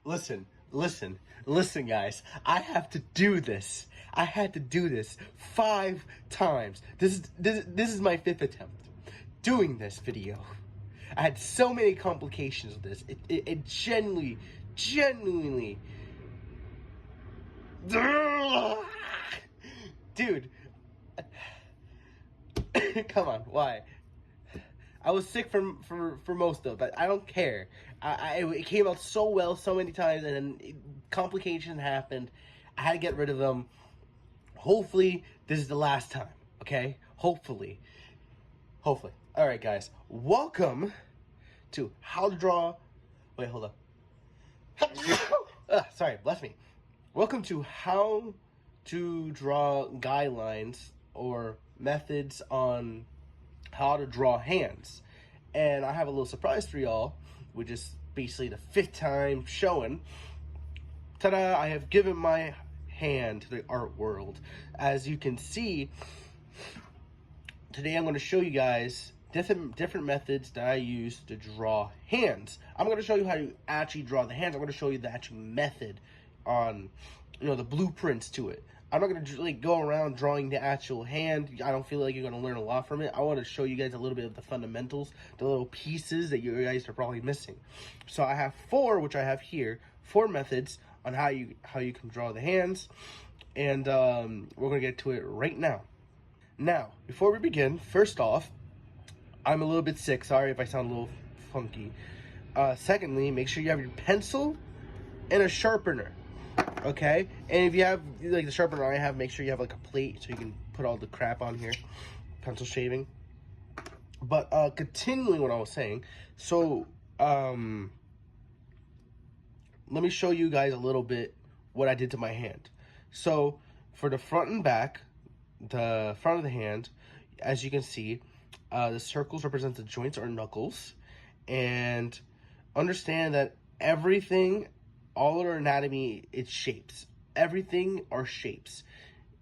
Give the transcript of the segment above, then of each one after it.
listen, guys. I have to do this. I had to do this 5 times. This is my 5th attempt doing this video. I had so many complications with this. It genuinely, dude. Come on, why? I was sick for most of it, but I don't care. It came out so well so many times, and then complications happened. I had to get rid of them. Hopefully, this is the last time, okay? Hopefully. Alright, guys. Welcome to how to draw... Wait, hold up. Sorry, bless me. Welcome to how to draw guidelines or methods on how to draw hands. And I have a little surprise for y'all, which is basically the 5th time showing. Ta-da! I have given my hand to the art world. As you can see, today I'm going to show you guys different methods that I use to draw hands. I'm going to show you how to actually draw the hands. I'm going to show you the actual method on, the blueprints to it. I'm not going to like go around drawing the actual hand. I don't feel like you're going to learn a lot from it. I want to show you guys a little bit of the fundamentals, the little pieces that you guys are probably missing. So I have 4, which I have here, 4 methods on how you can draw the hands, and we're going to get to it right now. Now, before we begin, first off, I'm a little bit sick. Sorry if I sound a little funky. Secondly, make sure you have your pencil and a sharpener. Okay, and if you have like the sharpener I have, make sure you have like a plate so you can put all the crap on here, pencil shaving. But continuing what I was saying, so let me show you guys a little bit what I did to my hand. So for the front and back, the front of the hand, as you can see, the circles represent the joints or knuckles, and understand that everything, all our anatomy, it's shapes. Everything are shapes.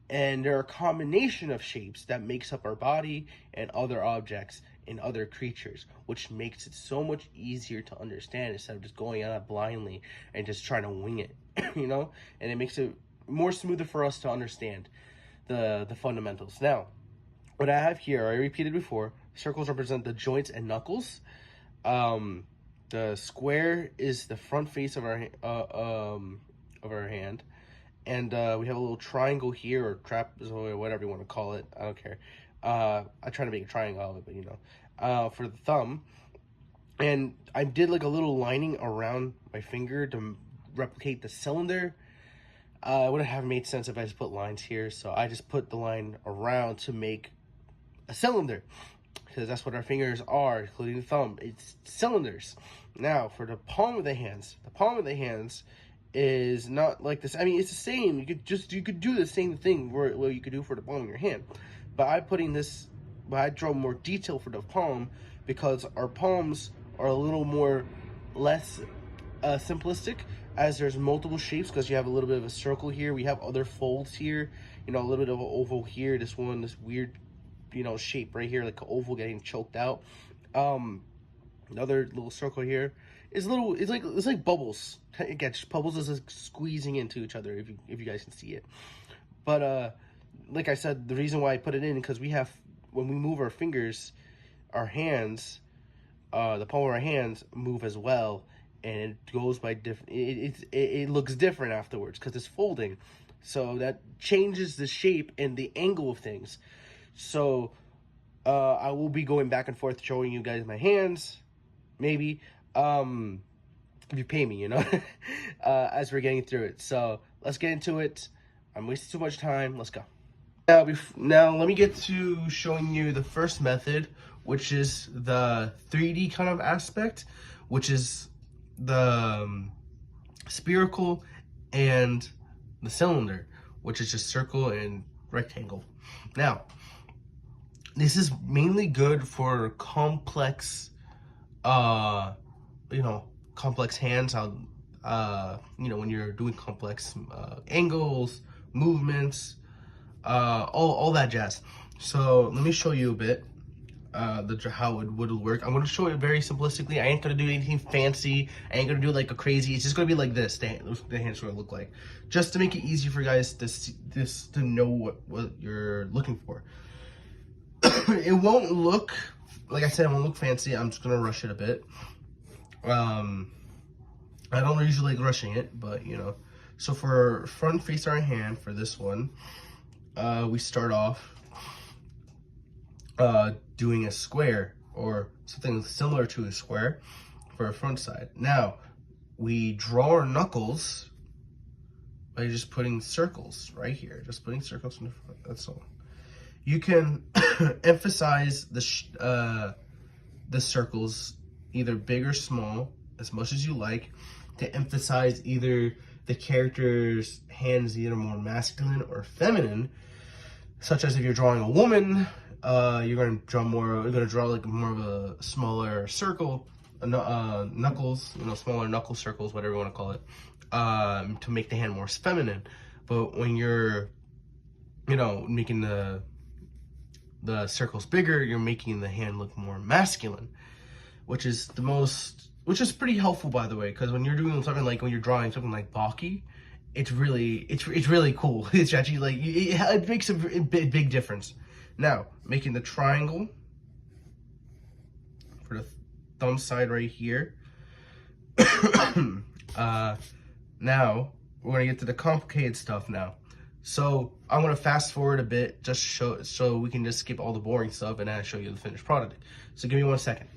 And there are a combination of shapes that makes up our body and other objects and other creatures, which makes it so much easier to understand instead of just going at it blindly and just trying to wing it, And it makes it more smoother for us to understand the fundamentals. Now, what I have here, I repeated before, circles represent the joints and knuckles. The square is the front face of our hand, and we have a little triangle here, or trapezoid, whatever you want to call it. I don't care. I try to make a triangle of it, but for the thumb, and I did like a little lining around my finger to replicate the cylinder. It wouldn't have made sense if I just put lines here, so I just put the line around to make a cylinder, because that's what our fingers are, including the thumb. It's cylinders. Now, for the palm of the hands is not like this. I mean, it's the same. You could do the same thing where you could do for the palm of your hand, but I draw more detail for the palm because our palms are a little less simplistic, as there's multiple shapes, because you have a little bit of a circle here. We have other folds here, a little bit of an oval here. This weird shape right here, like an oval getting choked out. Another little circle here is it's like bubbles. It gets bubbles is like squeezing into each other, if you guys can see it. But like I said, the reason why I put it in, because when we move our fingers, our hands, the palm of our hands move as well, and it goes by different. It looks different afterwards because it's folding, so that changes the shape and the angle of things. So I will be going back and forth showing you guys my hands, maybe, if you pay me, as we're getting through it. So let's get into it. I'm wasting too much time. Let's go. Now let me get to showing you the first method, which is the 3D kind of aspect, which is the spherical and the cylinder, which is just circle and rectangle. Now, this is mainly good for complex, complex hands. When you're doing complex angles, movements, all that jazz. So let me show you a bit. how it would work. I'm gonna show it very simplistically. I ain't gonna do anything fancy. I ain't gonna do like a crazy. It's just gonna be like this. The hand's gonna look like, just to make it easy for you guys to see, this to know what you're looking for. It won't look, like I said, it won't look fancy. I'm just gonna rush it a bit. I don't usually like rushing it, but you know. So for front face our hand for this one, we start off doing a square or something similar to a square for a front side. Now, we draw our knuckles by just putting circles right here. Just putting circles in the front, that's all. You can emphasize the circles, either big or small, as much as you like, to emphasize either the character's hands either more masculine or feminine, such as if you're drawing a woman, you're gonna draw like more of a smaller circle, knuckles, you know, smaller knuckle circles, whatever you want to call it, to make the hand more feminine. But when you're, you know, making the circles bigger, you're making the hand look more masculine, which is pretty helpful, by the way, because when you're doing something like, when you're drawing something like Baki, it's really cool. It's actually like, it makes a big difference. Now, making the triangle for the thumb side right here. Now, we're gonna get to the complicated stuff now. So, I'm gonna fast forward a bit, just so we can just skip all the boring stuff and then show you the finished product. So give me 1 second.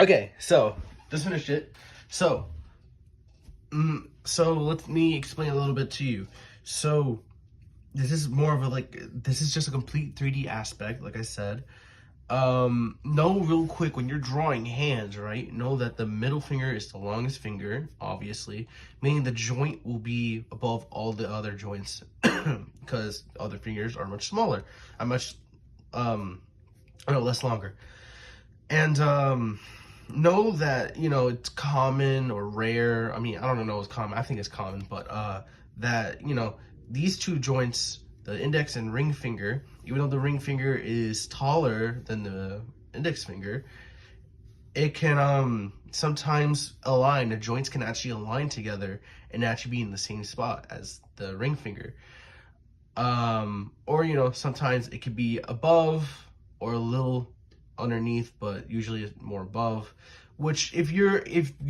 Okay, so just finished it. So let me explain a little bit to you. So this is more of a this is just a complete 3D aspect, like I said. Know real quick, when you're drawing hands, right? Know that the middle finger is the longest finger, obviously, meaning the joint will be above all the other joints because other fingers are much smaller, are much less longer. And know that, you know, it's common or rare. I mean, I don't know it's common. I think it's common, but that, you know, these two joints, the index and ring finger, even though the ring finger is taller than the index finger, it can sometimes align. The joints can actually align together and actually be in the same spot as the ring finger. Or, you know, sometimes it could be above or a little underneath, but usually more above, which if you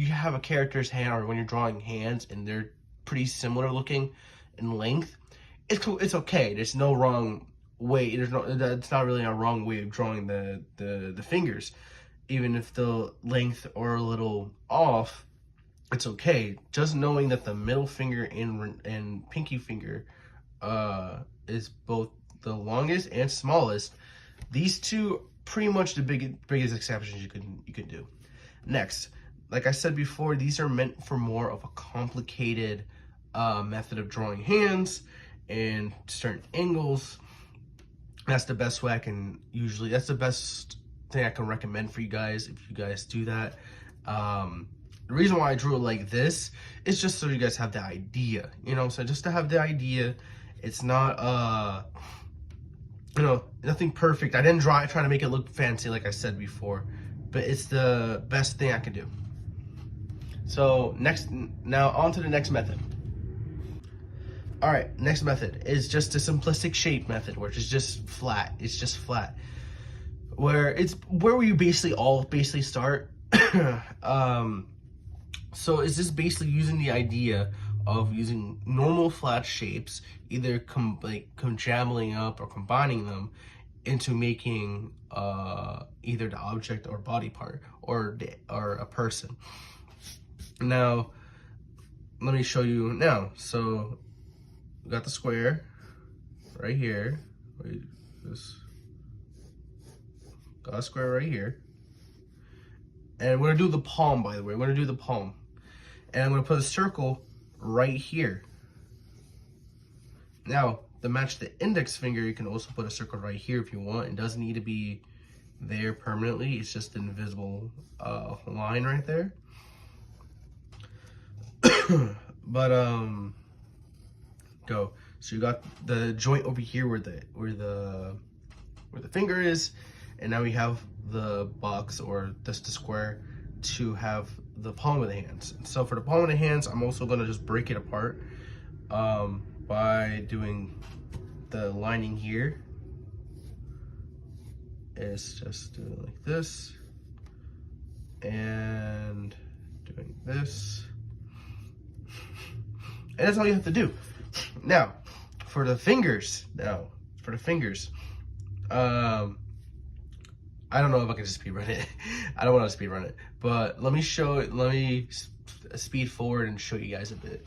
have a character's hand, or when you're drawing hands and they're pretty similar looking in length, it's okay. There's no wrong way. It's not really a wrong way of drawing the fingers. Even if the length are a little off, it's okay. Just knowing that the middle finger and pinky finger is both the longest and smallest. These two pretty much the biggest exceptions you can do. Next, like I said before, these are meant for more of a complicated method of drawing hands and certain angles. That's the best way that's the best thing I can recommend for you guys if you guys do that. The reason why I drew it like this is just so you guys have the idea, you know, so just to have the idea. It's not you know, nothing perfect. I didn't try to make it look fancy, like I said before, but it's the best thing I can do. So now on to the next method. All right, next method is just a simplistic shape method, which is just flat. It's just flat, where we basically start. So it's just basically using the idea of using normal flat shapes, either jamming up or combining them into making either the object or body part or a person. Now, let me show you now. So we got the square right here. Got a square right here. And we're gonna do the palm, by the way. We're gonna do the palm. And I'm gonna put a circle right here. Now, to match the index finger, you can also put a circle right here if you want. It doesn't need to be there permanently. It's just an invisible line right there. But go. So you got the joint over here where the finger is, and now we have the box or the square to have the palm of the hands. So for the palm of the hands, I'm also gonna just break it apart by doing the lining here. It's just doing like this and doing this, and that's all you have to do. Now for the fingers, I don't know if I can just speed run it. I don't want to speed run it, but let me speed forward and show you guys a bit.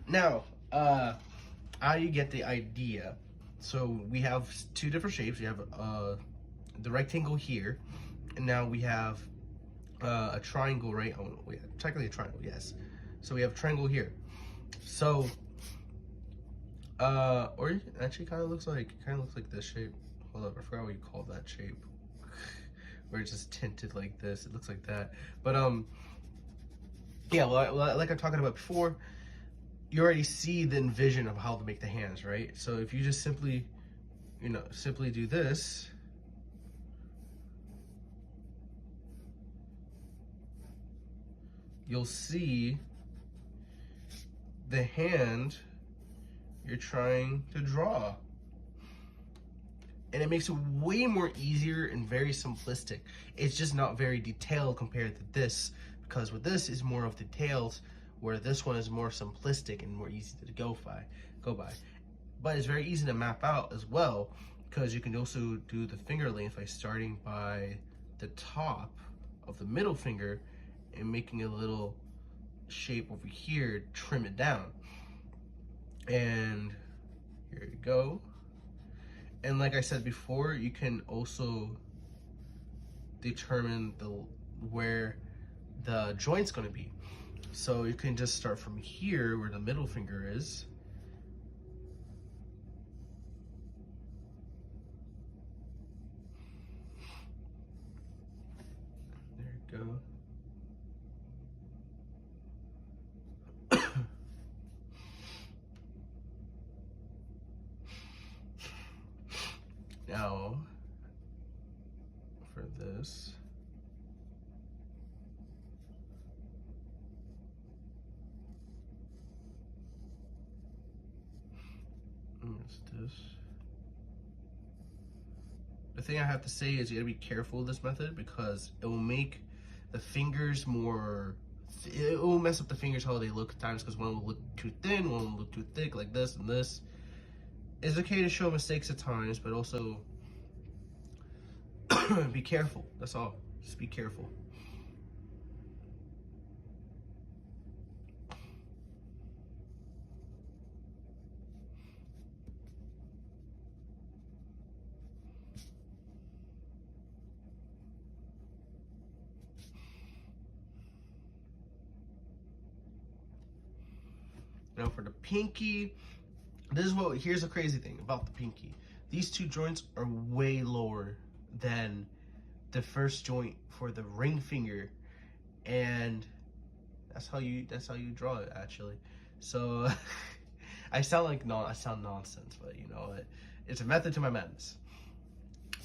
Now, how you get the idea. So we have two different shapes. We have the rectangle here, and now we have a triangle, right? Oh, yeah, technically a triangle, yes. So we have a triangle here. So, or it actually kind of looks like this shape. Hold up, I forgot what you call that shape. Where it's just tinted like this. It looks like that. But yeah, well, like I'm talking about before, you already see the envision of how to make the hands, right? So if you just simply, simply do this, you'll see the hand you're trying to draw. And it makes it way more easier and very simplistic. It's just not very detailed compared to this, because with this is more of details, where this one is more simplistic and more easy to go by. But it's very easy to map out as well, because you can also do the finger length by starting by the top of the middle finger and making a little shape over here, trim it down. And here you go. And like I said before, you can also determine where the joint's gonna be. So you can just start from here where the middle finger is. There you go. Now, for this, the thing I have to say is you gotta be careful with this method, because it will make the fingers more, it will mess up the fingers how they look at times, because one will look too thin, one will look too thick, like this and this. It's okay to show mistakes at times, but also be careful. That's all. Just be careful. Now for the pinky, here's the crazy thing about the pinky. These two joints are way lower than the first joint for the ring finger, and that's how you draw it, actually. So I sound nonsense, but it's a method to my madness.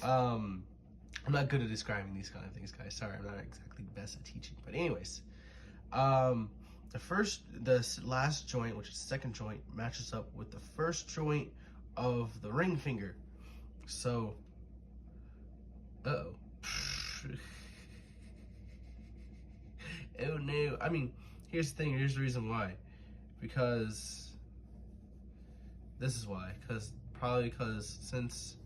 I'm not good at describing these kind of things, guys. Sorry, I'm not exactly the best at teaching. But anyways, the last joint, which is the second joint, matches up with the first joint of the ring finger. So, oh no. I mean, here's the thing. Here's the reason why. Because this is why. Probably because since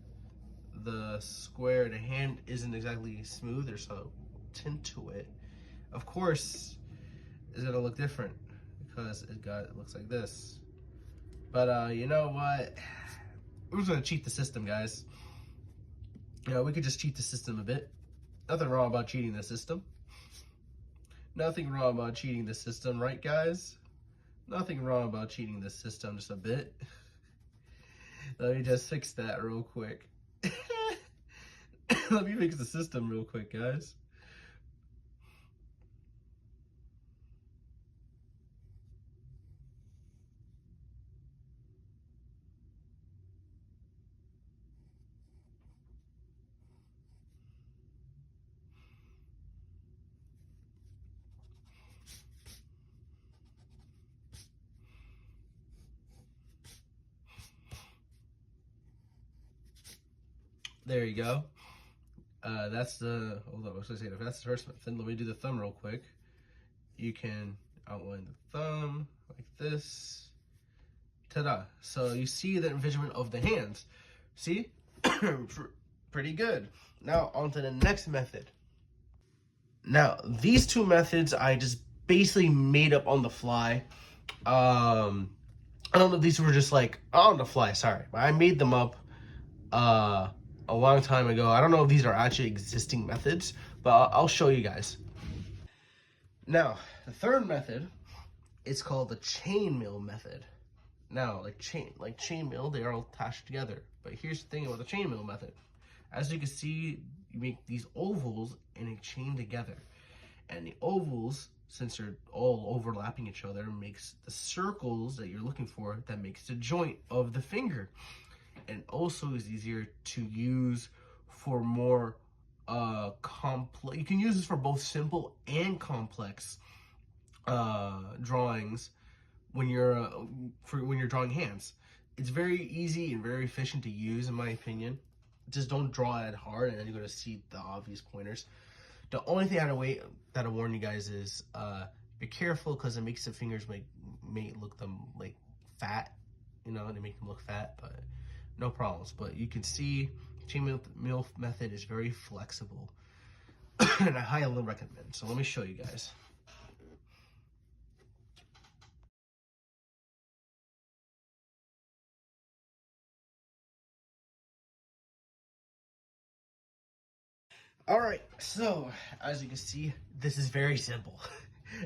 the square, the hand isn't exactly smooth, there's a tint to it. Of course, it's gonna look different because it looks like this. But you know what? We're just gonna cheat the system, guys. We could just cheat the system a bit. Nothing wrong about cheating the system. Nothing wrong about cheating the system, right, guys? nothing wrong about cheating the system just a bit. Let me just fix that real quick. Let me fix the system real quick, guys. There you go. That's the, hold on, what was I saying? If that's the first method, let me do the thumb real quick. You can outline the thumb like this. Ta-da. So you see the envisionment of the hands. See? Pretty good. Now on to the next method. Now, these two methods I just basically made up on the fly. I don't know if these were just like on the fly, sorry. But I made them up a long time ago. I don't know if these are actually existing methods, but I'll show you guys. Now, the third method is called the chainmail method. Now, like chainmail, they are all attached together. But here's the thing about the chainmail method. As you can see, you make these ovals and they chain together. And the ovals, since they're all overlapping each other, makes the circles that you're looking for, that makes the joint of the finger. And also is easier to use for more complex. You can use this for both simple and complex drawings when you're drawing hands. It's very easy and very efficient to use, in my opinion. Just don't draw it hard, and then you're gonna see the obvious pointers. The only thing that I warn you guys is be careful, because it makes the fingers may look them like fat, you know, and they make them look fat, but no problems. But you can see chainmail method is very flexible, and I highly recommend. So let me show you guys. All right, so as you can see, this is very simple.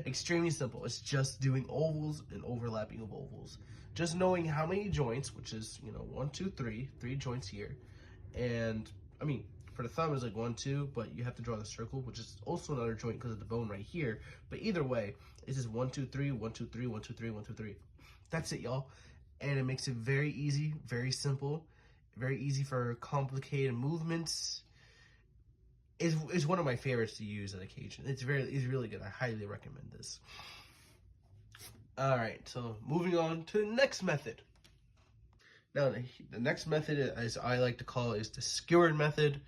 Extremely simple. It's just doing ovals and overlapping of ovals. Just knowing how many joints, which is, you know, 1, 2, 3, 3 joints here. And I mean, for the thumb is like 1, 2, but you have to draw the circle, which is also another joint because of the bone right here. But either way, it's just 1, 2, 3, 1, 2, 3, 1, 2, 3, 1, 2, 3. That's it, y'all. And it makes it very easy, very simple, very easy for complicated movements. Is one of my favorites to use on occasion. It's really good. I highly recommend this. All right, so moving on to the next method. Now, the next method, as I like to call it, is the skewered method,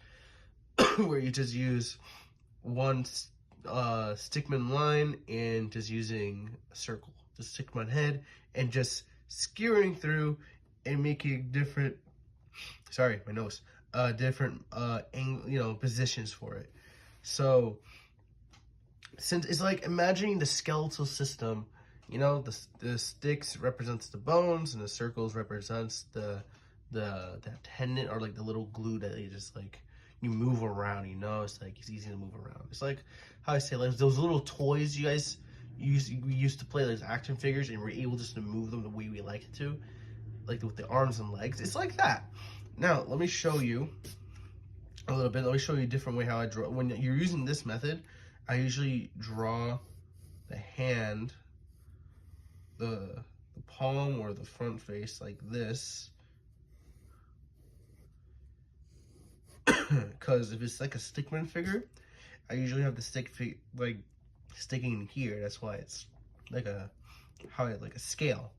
where you just use one stickman line and just using a circle, the stickman head, and just skewering through and making different. Sorry, my nose. Different positions for it. So since it's like imagining the skeletal system, you know, the sticks represents the bones and the circles represents the tendon, or like the little glue that you just like you move around, you know. It's like it's easy to move around. It's like how I say, like those little toys you guys we used to play, those action figures, and we're able just to move them the way we like it to, like with the arms and legs. It's like that. Now, let me show you a little bit. Let me show you a different way how I draw. When you're using this method, I usually draw the hand, the palm or the front face like this. Because if it's like a stickman figure, I usually have the like sticking in here. That's why it's like like a scale.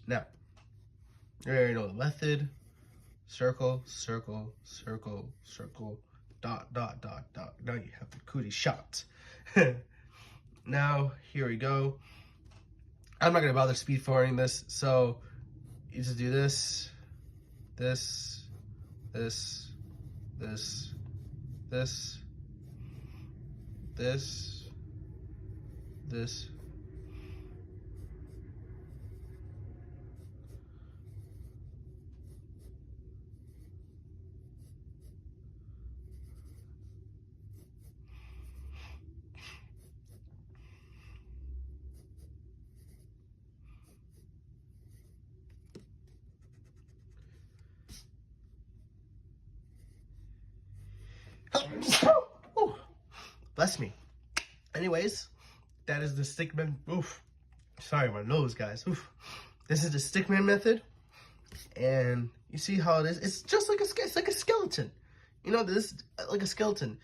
Now, you already know the method. Circle, circle, circle, circle, dot, dot, dot, dot. Now you have the cootie shot. Now, here we go. I'm not going to bother speed forwarding this, so you just do this, this, this, this, this, this, this, Bless me. Anyways, that is the stickman. Oof. Sorry, my nose, guys. Oof. This is the stickman method. And you see how it is. It's just like it's like a skeleton. You know, this like a skeleton.